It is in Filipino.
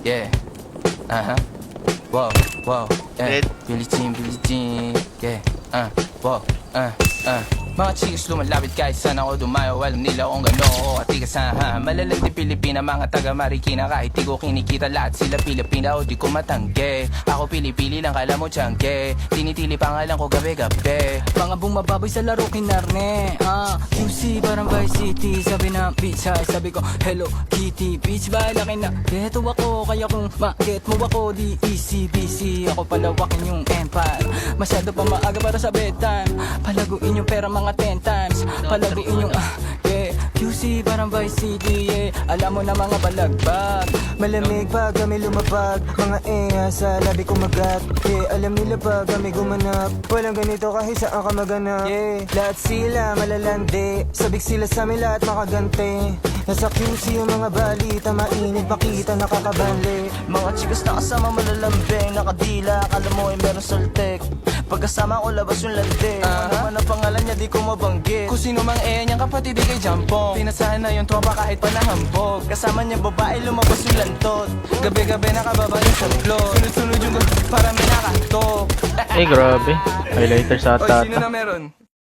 Yeah. Wow, wow, yeah. Billie Jean, yeah. Wow, Mga chicks lumalapit kahit saan ako dumayo. Alam nila kung gano'n ako katigas Malalag di Pilipina, mga taga Marikina. Kahit di ko kinikita, lahat sila Pilipina o di ko matangge. Ako pili-pili lang, kala mo tiyangge. Tinitili pangalan ko gabi-gabi. Mga bumababoy sa laro kinarne QC parang Vice City. Sabi na pizza, sabi ko Hello Kitty. Beach ba laki na geto ako. Kaya kung ma-get mo ako, di easy busy. Ako palawakin yung empire. Masyado pa maaga para sa bedtime. Palaguin yung pera mga 10 times. Palaguin yung yeah. QC parang Vice City, yeah. Alam mo na mga balagbag. Malamig pag kami lumapag. Mga sa labi kumagat. Yeah, alam nila pag kami gumanap. Walang ganito kahit saan ka maganap. Yeah, lahat sila malalandi. Sabik sila sa amin lahat makagante. Nasa QC yung mga balita, mainit makita nakakabanli. Mga chikas na kasama malalambing, nakadila, akala mo ay meron saltek. Pagkasama ko labas yung lante. Ano man ang pangalan niya di ko mabanggit. Kung sino mang niyang kapatid di kay Jampong. Pinasahan na yung tropa kahit pa nahambog. Kasama niya babae lumabas yung lantot. Gabi-gabi nakababa yung sa floor. Sunod-sunod yung para may nakatok. Grabe. Highlighter sa Oy, tata. sino na meron?